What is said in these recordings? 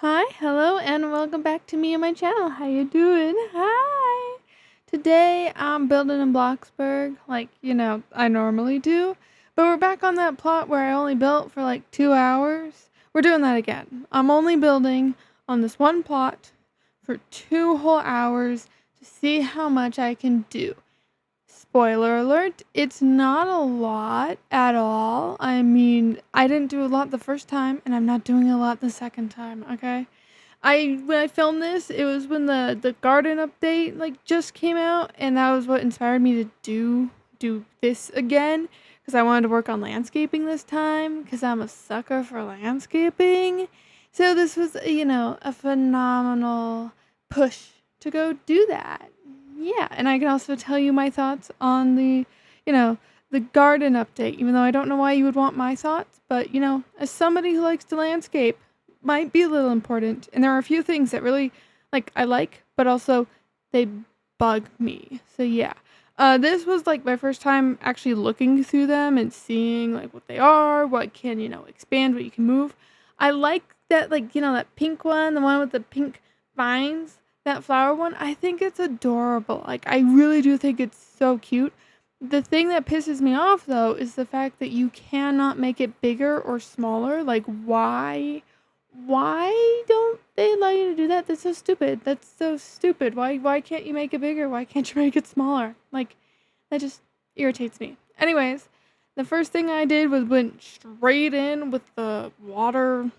Hi, hello, and welcome back to me and my channel. How you doing? Hi! Today I'm building in Bloxburg, like, I normally do. But we're back on that plot where I only built for like 2 hours. We're doing that again. I'm only building on this one plot for 2 whole hours to see how much I can do. Spoiler alert, it's not a lot at all. I mean, I didn't do a lot the first time, and I'm not doing a lot the second time, okay? When I filmed this, it was when the garden update like just came out, and that was what inspired me to do this again because I wanted to work on landscaping this time because I'm a sucker for landscaping. So this was, a phenomenal push to go do that. Yeah, and I can also tell you my thoughts on you know, the garden update, even though I don't know why you would want my thoughts, but as somebody who likes to landscape, might be a little important. And there are a few things that really I like, but also they bug me. So yeah. This was like my first time actually looking through them and seeing like what they are, what can, expand, what you can move. I like that that pink one, the one with the pink vines, that flower one. I think it's adorable. Like I really do think it's so cute. The thing that pisses me off though is the fact that you cannot make it bigger or smaller. Like why don't they allow you to do that? That's so stupid. That's so stupid. Why can't you make it bigger? Why can't you make it smaller? Like that just irritates me. Anyways, the first thing I did was went straight in with the water.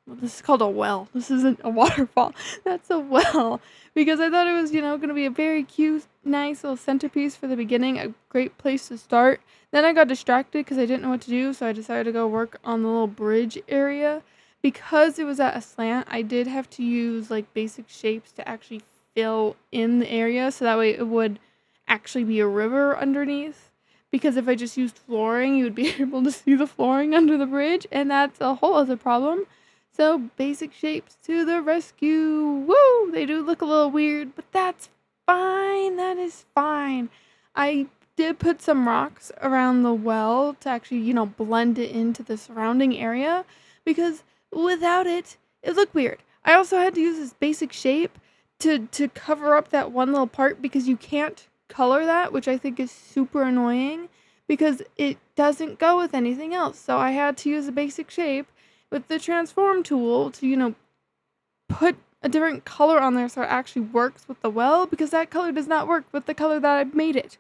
Well, this is called a well. This isn't a waterfall. That's a well. Because I thought it was, going to be a very cute, nice little centerpiece for the beginning, a great place to start. Then I got distracted because I didn't know what to do, so I decided to go work on the little bridge area. Because it was at a slant, I did have to use like basic shapes to actually fill in the area, so that way it would actually be a river underneath. Because if I just used flooring, you would be able to see the flooring under the bridge, and that's a whole other problem. So basic shapes to the rescue. Woo! They do look a little weird, but that's fine. That is fine. I did put some rocks around the well to actually, blend it into the surrounding area because without it, it looked weird. I also had to use this basic shape to cover up that one little part because you can't color that, which I think is super annoying because it doesn't go with anything else. So I had to use a basic shape with the transform tool to, put a different color on there so it actually works with the well because that color does not work with the color that I made it.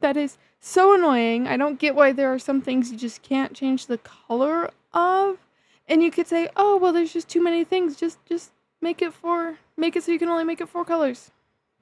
That is so annoying. I don't get why there are some things you just can't change the color of. And you could say, "Oh, well there's just too many things. Just make it so you can only make it 4 colors."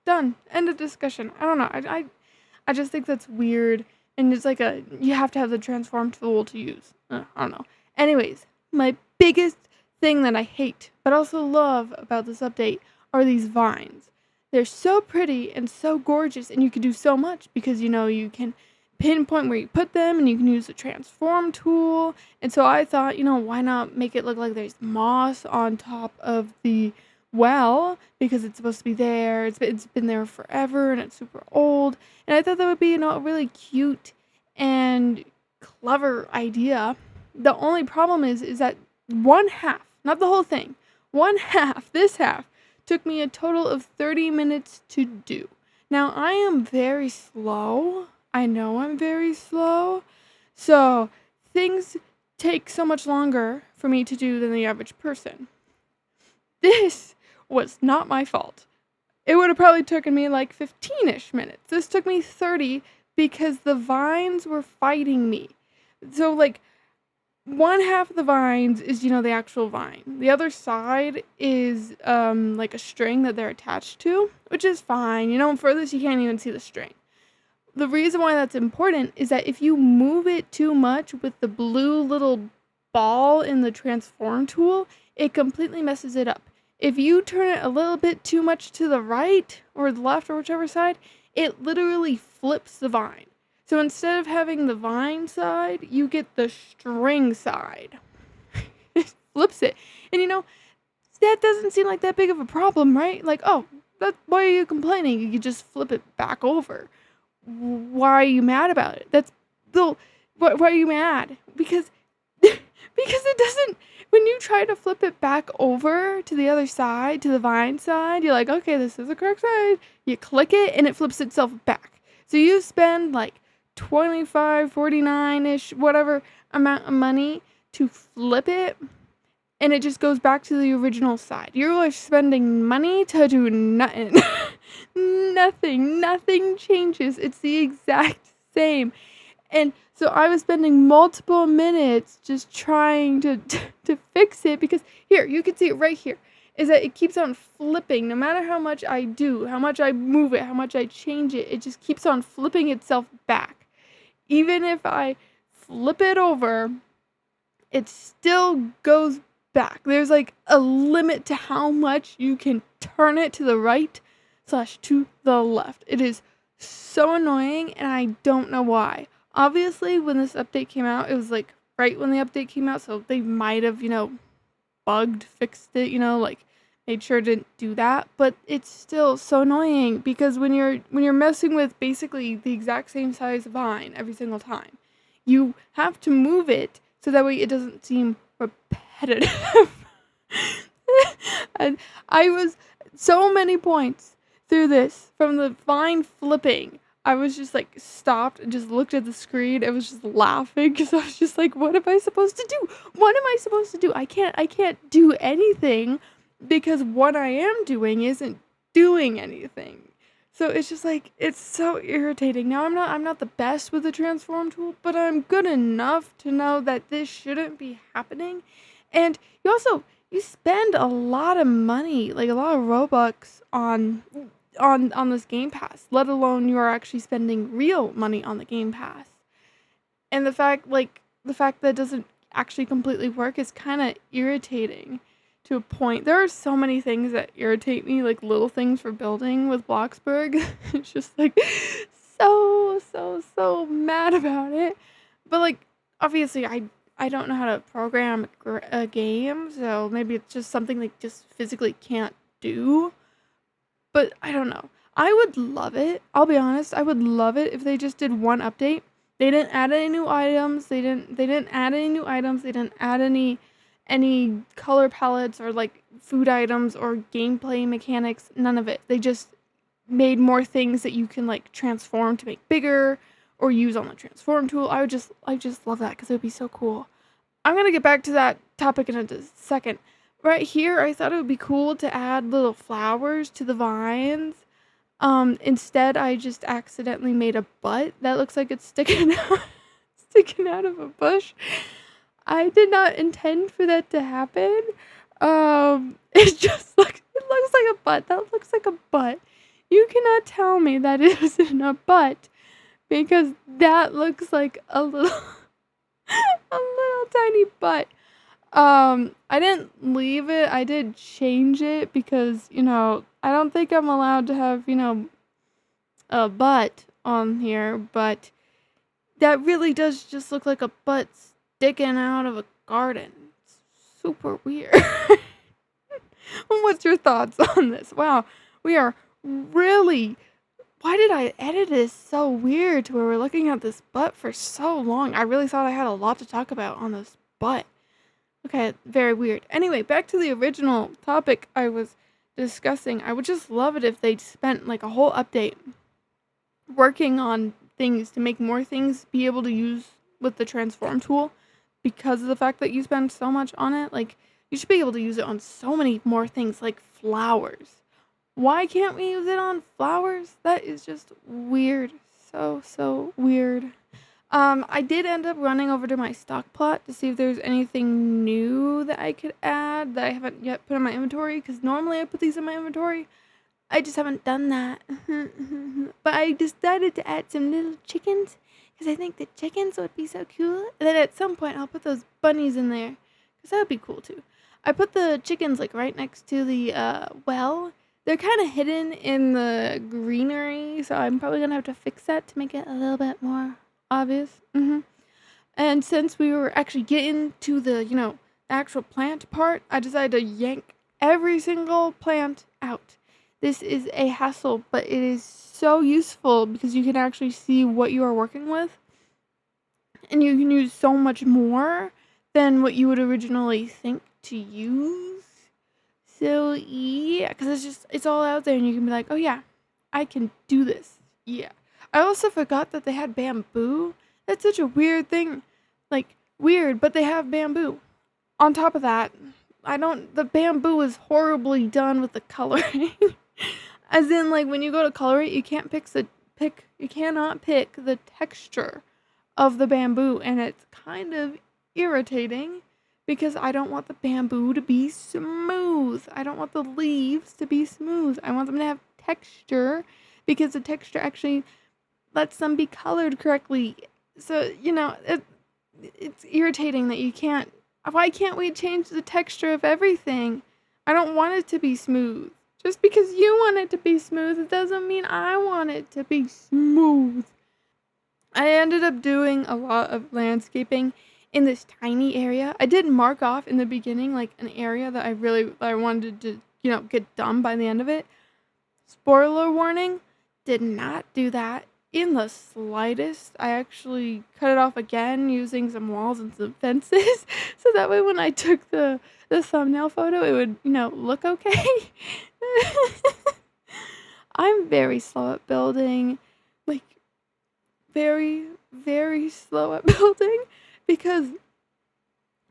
Done. End of discussion. I don't know. I just think that's weird and it's like you have to have the transform tool to use. I don't know. Anyways, my biggest thing that I hate, but also love about this update are these vines. They're so pretty and so gorgeous, and you can do so much because, you can pinpoint where you put them and you can use the transform tool. And so I thought, why not make it look like there's moss on top of the well because it's supposed to be there. It's been there forever and it's super old. And I thought that would be, a really cute and clever idea. The only problem is that one half, not the whole thing, one half, this half, took me a total of 30 minutes to do. Now, I am very slow. I know I'm very slow. So, things take so much longer for me to do than the average person. This was not my fault. It would have probably taken me like 15-ish minutes. This took me 30 because the vines were fighting me. So, one half of the vines is, the actual vine. The other side is, like a string that they're attached to, which is fine. For this, you can't even see the string. The reason why that's important is that if you move it too much with the blue little ball in the transform tool, it completely messes it up. If you turn it a little bit too much to the right or the left or whichever side, it literally flips the vine. So instead of having the vine side, you get the string side. It flips it. And that doesn't seem like that big of a problem, right? Like, oh, why are you complaining? You could just flip it back over. Why are you mad about it? Why are you mad? Because Because it doesn't, when you try to flip it back over to the other side, to the vine side, you're like, okay, this is the correct side. You click it and it flips itself back. So you spend like 25, 49-ish, whatever amount of money to flip it, and it just goes back to the original side. You're spending money to do nothing. Nothing changes. It's the exact same. And so I was spending multiple minutes just trying to fix it, because here, you can see it right here, is that it keeps on flipping. No matter how much I do, how much I move it, how much I change it, it just keeps on flipping itself back. Even if I flip it over, it still goes back. There's like a limit to how much you can turn it to the right / to the left. It is so annoying, and I don't know why. Obviously, when this update came out, it was like right when the update came out, so they might have, fixed it, like made sure to do that. But it's still so annoying, because when you're messing with basically the exact same size vine every single time, you have to move it so that way it doesn't seem repetitive. And I was so many points through this from the vine flipping. I was just like stopped and just looked at the screen. I was just laughing, because I was just like, what am I supposed to do? What am I supposed to do? I can't do anything, because what I am doing isn't doing anything. So it's just like, it's so irritating. Now I'm not the best with the transform tool, but I'm good enough to know that this shouldn't be happening. And you spend a lot of money, like a lot of Robux on this Game Pass, let alone you are actually spending real money on the Game Pass. And the fact that it doesn't actually completely work is kind of irritating to a point. There are so many things that irritate me, like little things for building with Bloxburg. It's just like so mad about it. But like, obviously I don't know how to program a game, so maybe it's just something like just physically can't do. But I don't know. I would love it. I'll be honest. I would love it if they just did one update. They didn't add any new items. They didn't add any new items. They didn't add any color palettes or like food items or gameplay mechanics. None of it. They just made more things that you can like transform to make bigger or use on the transform tool. I just love that, because it would be so cool. I'm gonna get back to that topic in a second. Right here, I thought it would be cool to add little flowers to the vines. Instead, I just accidentally made a butt that looks like it's sticking out of a bush. I did not intend for that to happen. It looks like a butt. That looks like a butt. You cannot tell me that it isn't a butt, because that looks like a little tiny butt. I didn't leave it. I did change it, because, I don't think I'm allowed to have, a butt on here, but that really does just look like a butt sticking out of a garden. It's super weird. What's your thoughts on this? Wow, we are really... Why did I edit this so weird to where we're looking at this butt for so long? I really thought I had a lot to talk about on this butt. Okay, very weird. Anyway, back to the original topic I was discussing. I would just love it if they spent like a whole update working on things to make more things be able to use with the transform tool, because of the fact that you spend so much on it. Like, you should be able to use it on so many more things, like flowers. Why can't we use it on flowers? That is just weird. So weird. I did end up running over to my stock plot to see if there's anything new that I could add that I haven't yet put in my inventory, because normally I put these in my inventory. I just haven't done that. But I decided to add some little chickens, because I think the chickens would be so cool. And then at some point I'll put those bunnies in there, because that would be cool too. I put the chickens like right next to the well. They're kind of hidden in the greenery, so I'm probably going to have to fix that to make it a little bit more obvious. And since we were actually getting to the, the actual plant part, I decided to yank every single plant out. This is a hassle, but it is so useful, because you can actually see what you are working with, and you can use so much more than what you would originally think to use. So yeah, because it's all out there, and you can be like, oh yeah, I can do this. Yeah. I also forgot that they had bamboo. That's such a weird thing. Like, weird, but they have bamboo. On top of that, the bamboo is horribly done with the coloring. As in, like, when you go to color it, you cannot pick the texture of the bamboo, and it's kind of irritating because I don't want the bamboo to be smooth. I don't want the leaves to be smooth. I want them to have texture because the texture actually lets them be colored correctly. So, it's irritating that you can't. Why can't we change the texture of everything? I don't want it to be smooth. Just because you want it to be smooth, it doesn't mean I want it to be smooth. I ended up doing a lot of landscaping in this tiny area. I did mark off in the beginning like an area that I wanted to, get done by the end of it. Spoiler warning, did not do that in the slightest. I actually cut it off again using some walls and some fences so that way when I took the thumbnail photo it would, look okay. I'm very slow at building. Like, very, very slow at building because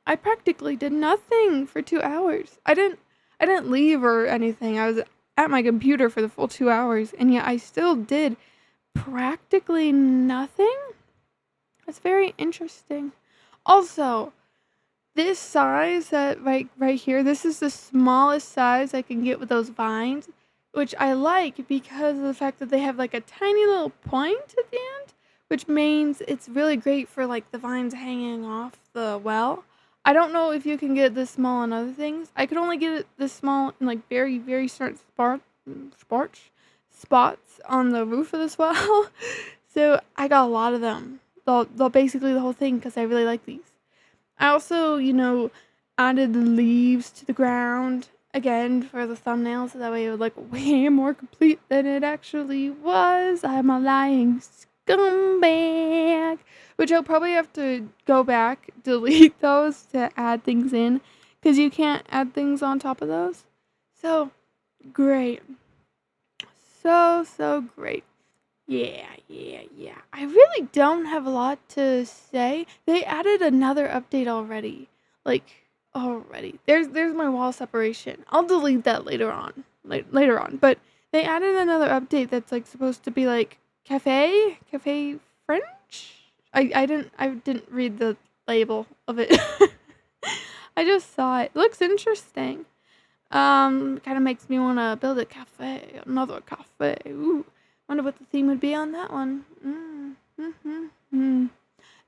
I practically did nothing for 2 hours. I didn't leave or anything. I was at my computer for the full 2 hours, and yet I still did practically nothing. That's very interesting. Also, this size that right here, this is the smallest size I can get with those vines, which I like because of the fact that they have like a tiny little point at the end, which means it's really great for like the vines hanging off the well. I don't know if you can get it this small on other things. I could only get it this small in like very, very certain spots on the roof of this well. So I got a lot of them. They'll basically the whole thing because I really like these. I also, added the leaves to the ground again for the thumbnail so that way it would look way more complete than it actually was. I'm a lying scumbag. Which I'll probably have to go back, delete those to add things in because you can't add things on top of those. So great. So great. Yeah. I really don't have a lot to say. They added another update already. Already. There's my wall separation. I'll delete that later on. Later on. But they added another update that's like supposed to be like cafe French. I didn't read the label of it. I just saw it. It looks interesting. Kind of makes me want to build another cafe. Ooh. Wonder what the theme would be on that one.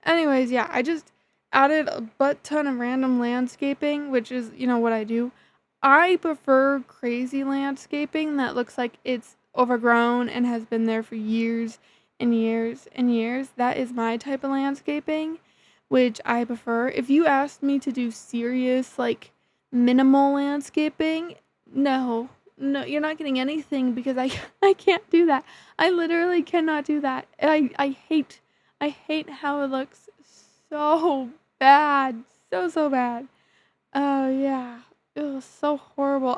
Anyways, yeah, I just added a butt ton of random landscaping, which is, what I do. I prefer crazy landscaping that looks like it's overgrown and has been there for years and years and years. That is my type of landscaping, which I prefer. If you asked me to do serious, like, minimal landscaping, no, you're not getting anything because I can't do that. I literally cannot do that. I hate how it looks so bad. So bad. Oh yeah. It was so horrible.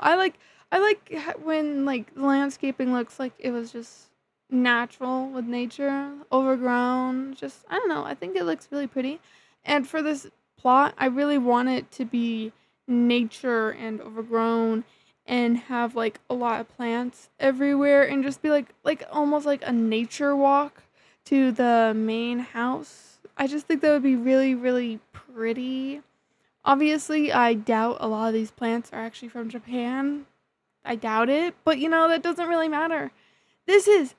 When like the landscaping looks like it was just natural with nature, overgrown. Just I don't know. I think it looks really pretty. And for this plot, I really want it to be nature and overgrown and have like a lot of plants everywhere and just be like almost like a nature walk to the main house. I just think that would be really, really pretty. Obviously, I doubt a lot of these plants are actually from Japan. I doubt it, but that doesn't really matter. This is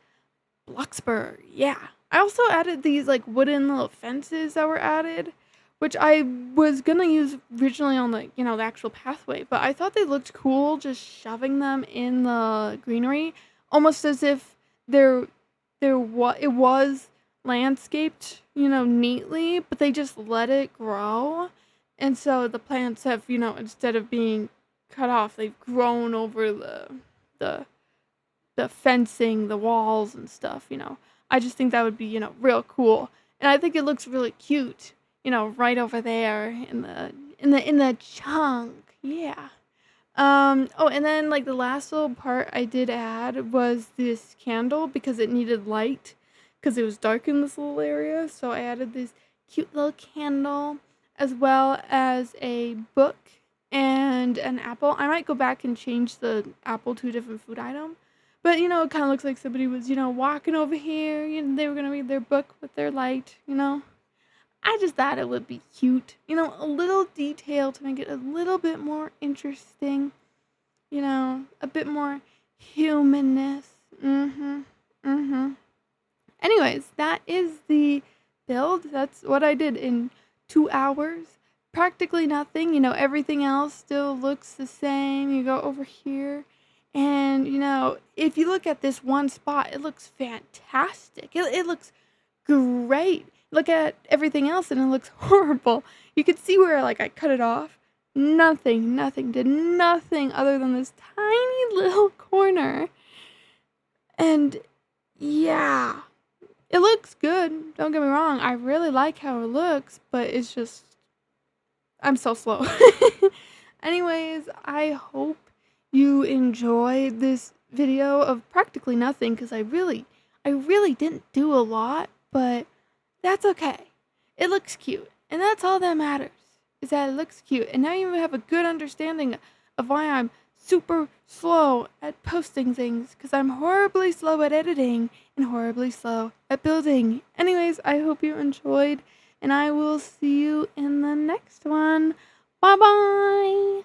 Bloxburg, yeah. I also added these like wooden little fences that were added, which I was gonna use originally on the the actual pathway, but I thought they looked cool just shoving them in the greenery, almost as if it was landscaped, neatly, but they just let it grow, and so the plants have instead of being cut off, they've grown over the the fencing, the walls and stuff. I just think that would be real cool, and I think it looks really cute right over there in the chunk. Yeah. Oh, and then like the last little part I did add was this candle because it needed light because it was dark in this little area. So I added this cute little candle as well as a book and an apple. I might go back and change the apple to a different food item. But it kind of looks like somebody was, walking over here. They were going to read their book with their light. I just thought it would be cute. A little detail to make it a little bit more interesting. A bit more humanness. Anyways, that is the build. That's what I did in 2 hours. Practically nothing. Everything else still looks the same. You go over here. And, if you look at this one spot, it looks fantastic. It looks great. Look at everything else and it looks horrible. You could see where like I cut it off. Nothing did nothing other than this tiny little corner. And yeah, it looks good. Don't get me wrong. I really like how it looks, but it's just I'm so slow. Anyways, I hope you enjoyed this video of practically nothing because I really didn't do a lot, but that's okay. It looks cute, and that's all that matters, is that it looks cute. And now you have a good understanding of why I'm super slow at posting things, because I'm horribly slow at editing and horribly slow at building. Anyways, I hope you enjoyed, and I will see you in the next one. Bye-bye!